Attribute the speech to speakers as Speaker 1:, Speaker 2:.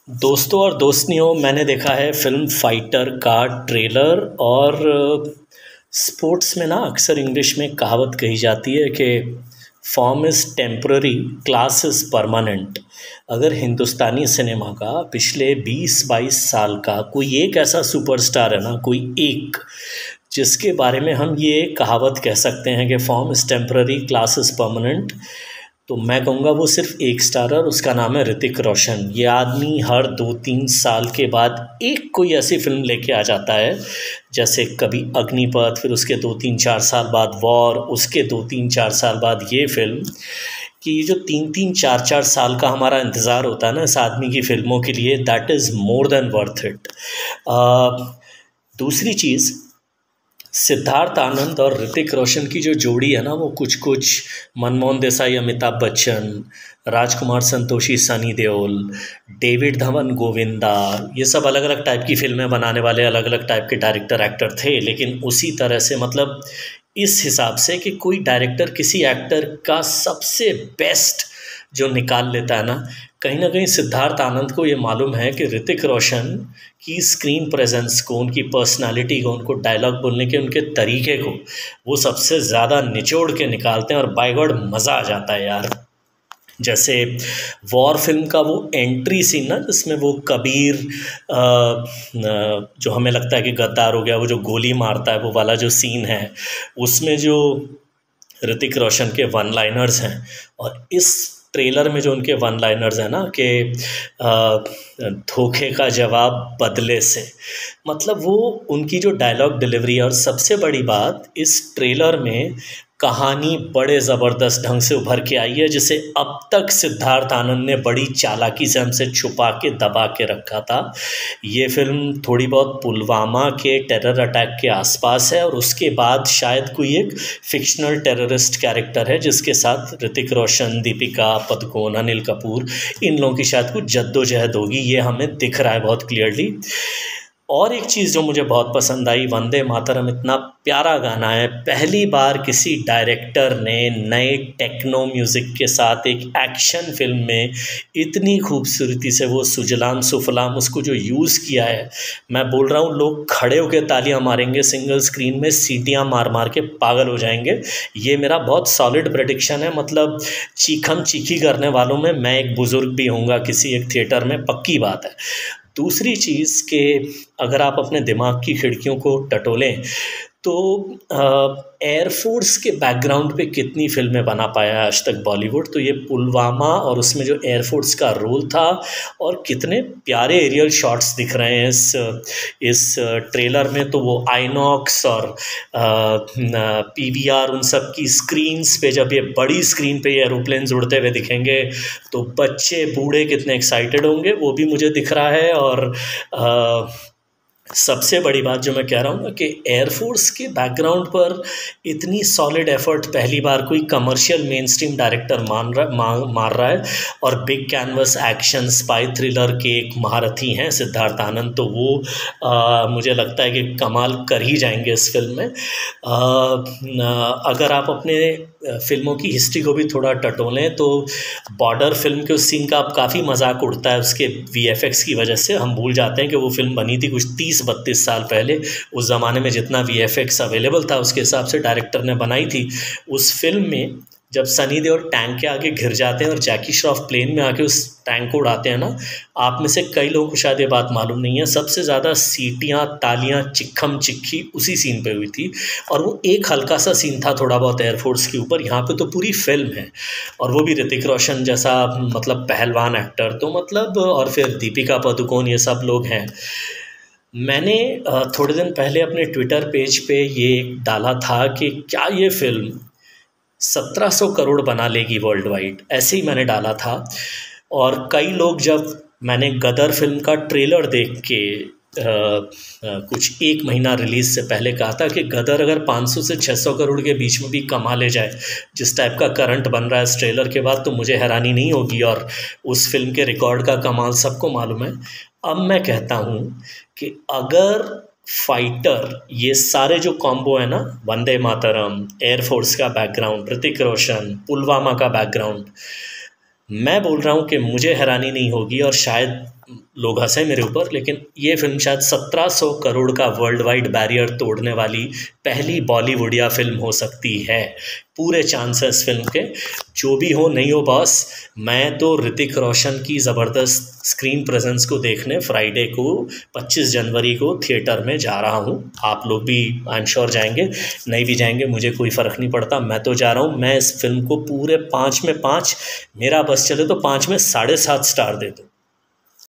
Speaker 1: दोस्तों और दोस्तनियों, मैंने देखा है फिल्म फाइटर का ट्रेलर। और स्पोर्ट्स में ना अक्सर इंग्लिश में कहावत कही जाती है कि form is temporary, class is permanent. अगर हिंदुस्तानी सिनेमा का पिछले 20-22 साल का कोई एक ऐसा सुपरस्टार है ना, कोई एक जिसके बारे में हम ये कहावत कह सकते हैं कि form is temporary, class is permanent, तो मैं कहूँगा वो सिर्फ एक स्टार है और उसका नाम है ऋतिक रोशन। ये आदमी हर 2-3 साल के बाद एक कोई ऐसी फिल्म लेके आ जाता है, जैसे कभी अग्निपथ, फिर उसके 2-3-4 साल बाद वॉर, उसके 2-3-4 साल बाद ये फिल्म। कि ये जो 3-3 4-4 साल का हमारा इंतज़ार होता है ना इस आदमी की फ़िल्मों के लिए, that is more than worth it. दूसरी चीज़, सिद्धार्थ आनंद और ऋतिक रोशन की जो जोड़ी है ना, वो कुछ कुछ, मनमोहन देसाई अमिताभ बच्चन, राजकुमार संतोषी सनी देओल, डेविड धवन गोविंदा, ये सब अलग अलग टाइप की फिल्में बनाने वाले अलग अलग टाइप के डायरेक्टर एक्टर थे। लेकिन उसी तरह से मतलब इस हिसाब से कि कोई डायरेक्टर किसी एक्टर का सबसे बेस्ट जो निकाल लेता है ना कहीं सिद्धार्थ आनंद को ये मालूम है कि ऋतिक रोशन की स्क्रीन प्रेजेंस को, उनकी पर्सनालिटी को, उनको डायलॉग बोलने के उनके तरीके को वो सबसे ज़्यादा निचोड़ के निकालते हैं और बाय गॉड मज़ा आ जाता है यार। जैसे वॉर फिल्म का वो एंट्री सीन ना, जिसमें वो कबीर जो हमें लगता है कि गद्दार हो गया, वो जो गोली मारता है, वो वाला जो सीन है, उसमें जो ऋतिक रोशन के वन लाइनर्स हैं, और इस ट्रेलर में जो उनके वन लाइनर्स हैं ना कि धोखे का जवाब बदले से, मतलब वो उनकी जो डायलॉग डिलीवरी है। और सबसे बड़ी बात, इस ट्रेलर में कहानी बड़े ज़बरदस्त ढंग से उभर के आई है, जिसे अब तक सिद्धार्थ आनंद ने बड़ी चालाकी से हमसे छुपा के दबा के रखा था। ये फिल्म थोड़ी बहुत पुलवामा के टेरर अटैक के आसपास है, और उसके बाद शायद कोई एक फिक्शनल टेररिस्ट कैरेक्टर है जिसके साथ ऋतिक रोशन, दीपिका पादुकोण, अनिल कपूर, इन लोगों की शायद कुछ जद्दोजहद होगी। ये हमें दिख रहा है बहुत क्लियरली। और एक चीज़ जो मुझे बहुत पसंद आई, वंदे मातरम इतना प्यारा गाना है। पहली बार किसी डायरेक्टर ने नए टेक्नो म्यूज़िक के साथ एक एक्शन फिल्म में इतनी खूबसूरती से वो सुजलाम सुफलाम उसको जो यूज़ किया है, मैं बोल रहा हूँ लोग खड़े होकर तालियां मारेंगे, सिंगल स्क्रीन में सीटियां मार मार के पागल हो जाएंगे। ये मेरा बहुत सॉलिड प्रेडिक्शन है। मतलब चीखम चीखी करने वालों में मैं एक बुज़ुर्ग भी होऊंगा किसी एक थिएटर में, पक्की बात है। दूसरी चीज़ कि अगर आप अपने दिमाग की खिड़कियों को टटोलें तो एयरफोर्स के बैकग्राउंड पे कितनी फ़िल्में बना पाया है आज तक बॉलीवुड। तो ये पुलवामा और उसमें जो एयरफोर्स का रोल था, और कितने प्यारे एरियल शॉट्स दिख रहे हैं इस ट्रेलर में। तो वो आइनॉक्स और पीवीआर, उन सब की स्क्रीन्स पे जब ये बड़ी स्क्रीन पे ये एरोप्लेन्स उड़ते हुए दिखेंगे तो बच्चे बूढ़े कितने एक्साइटेड होंगे, वो भी मुझे दिख रहा है। और सबसे बड़ी बात जो मैं कह रहा हूँ ना कि एयरफोर्स के बैकग्राउंड पर इतनी सॉलिड एफर्ट पहली बार कोई कमर्शियल मेन स्ट्रीम डायरेक्टर मार रहा है। और big canvas action spy thriller के एक महारथी हैं सिद्धार्थ आनंद, तो वो मुझे लगता है कि कमाल कर ही जाएंगे इस फिल्म में। अगर आप अपने फिल्मों की हिस्ट्री को भी थोड़ा टटोलें तो बॉर्डर फिल्म के उस सीन का अब काफ़ी मजाक उड़ता है उसके वीएफएक्स की वजह से। हम भूल जाते हैं कि वो फिल्म बनी थी कुछ 30-32 साल पहले। उस ज़माने में जितना वीएफएक्स अवेलेबल था उसके हिसाब से डायरेक्टर ने बनाई थी। उस फिल्म में जब सनी देओल टैंक के आगे घिर जाते हैं और जैकी श्रॉफ प्लेन में आके उस टैंक को उड़ाते हैं ना, आप में से कई लोगों को शायद ये बात मालूम नहीं है, सबसे ज़्यादा सीटियाँ, तालियाँ, चिक्खम चिक्खी उसी सीन पे हुई थी। और वो एक हल्का सा सीन था थोड़ा बहुत एयरफोर्स के ऊपर, यहाँ पे तो पूरी फिल्म है। और वो भी ऋतिक रोशन जैसा मतलब पहलवान एक्टर, तो मतलब, और फिर दीपिका पादुकोण, ये सब लोग हैं। मैंने थोड़े दिन पहले अपने ट्विटर पेज पे ये डाला था कि क्या ये फिल्म 1700 करोड़ बना लेगी वर्ल्ड वाइड, ऐसे ही मैंने डाला था। और कई लोग, जब मैंने गदर फिल्म का ट्रेलर देख के कुछ एक महीना रिलीज़ से पहले कहा था कि गदर अगर 500 से 600 करोड़ के बीच में भी कमा ले जाए, जिस टाइप का करंट बन रहा है इस ट्रेलर के बाद, तो मुझे हैरानी नहीं होगी। और उस फिल्म के रिकॉर्ड का कमाल सबको मालूम है। अब मैं कहता हूँ कि अगर फाइटर, ये सारे जो कॉम्बो है ना, वंदे मातरम, एयरफोर्स का बैकग्राउंड, ऋतिक रोशन, पुलवामा का बैकग्राउंड, मैं बोल रहा हूँ कि मुझे हैरानी नहीं होगी और शायद लोग हंसे मेरे ऊपर, लेकिन ये फिल्म शायद 1700 करोड़ का वर्ल्ड वाइड बैरियर तोड़ने वाली पहली बॉलीवुडिया फिल्म हो सकती है। पूरे चांसेस फिल्म के। जो भी हो नहीं हो बॉस, मैं तो ऋतिक रोशन की ज़बरदस्त स्क्रीन प्रेजेंस को देखने फ्राइडे को 25 जनवरी को थिएटर में जा रहा हूँ। आप लोग भी आई एम श्योर जाएंगे, नहीं भी जाएंगे मुझे कोई फ़र्क नहीं पड़ता, मैं तो जा रहा हूँ। मैं इस फिल्म को पूरे 5 में 5, मेरा बस चले तो 5 में 7.5 स्टार दे दूँ।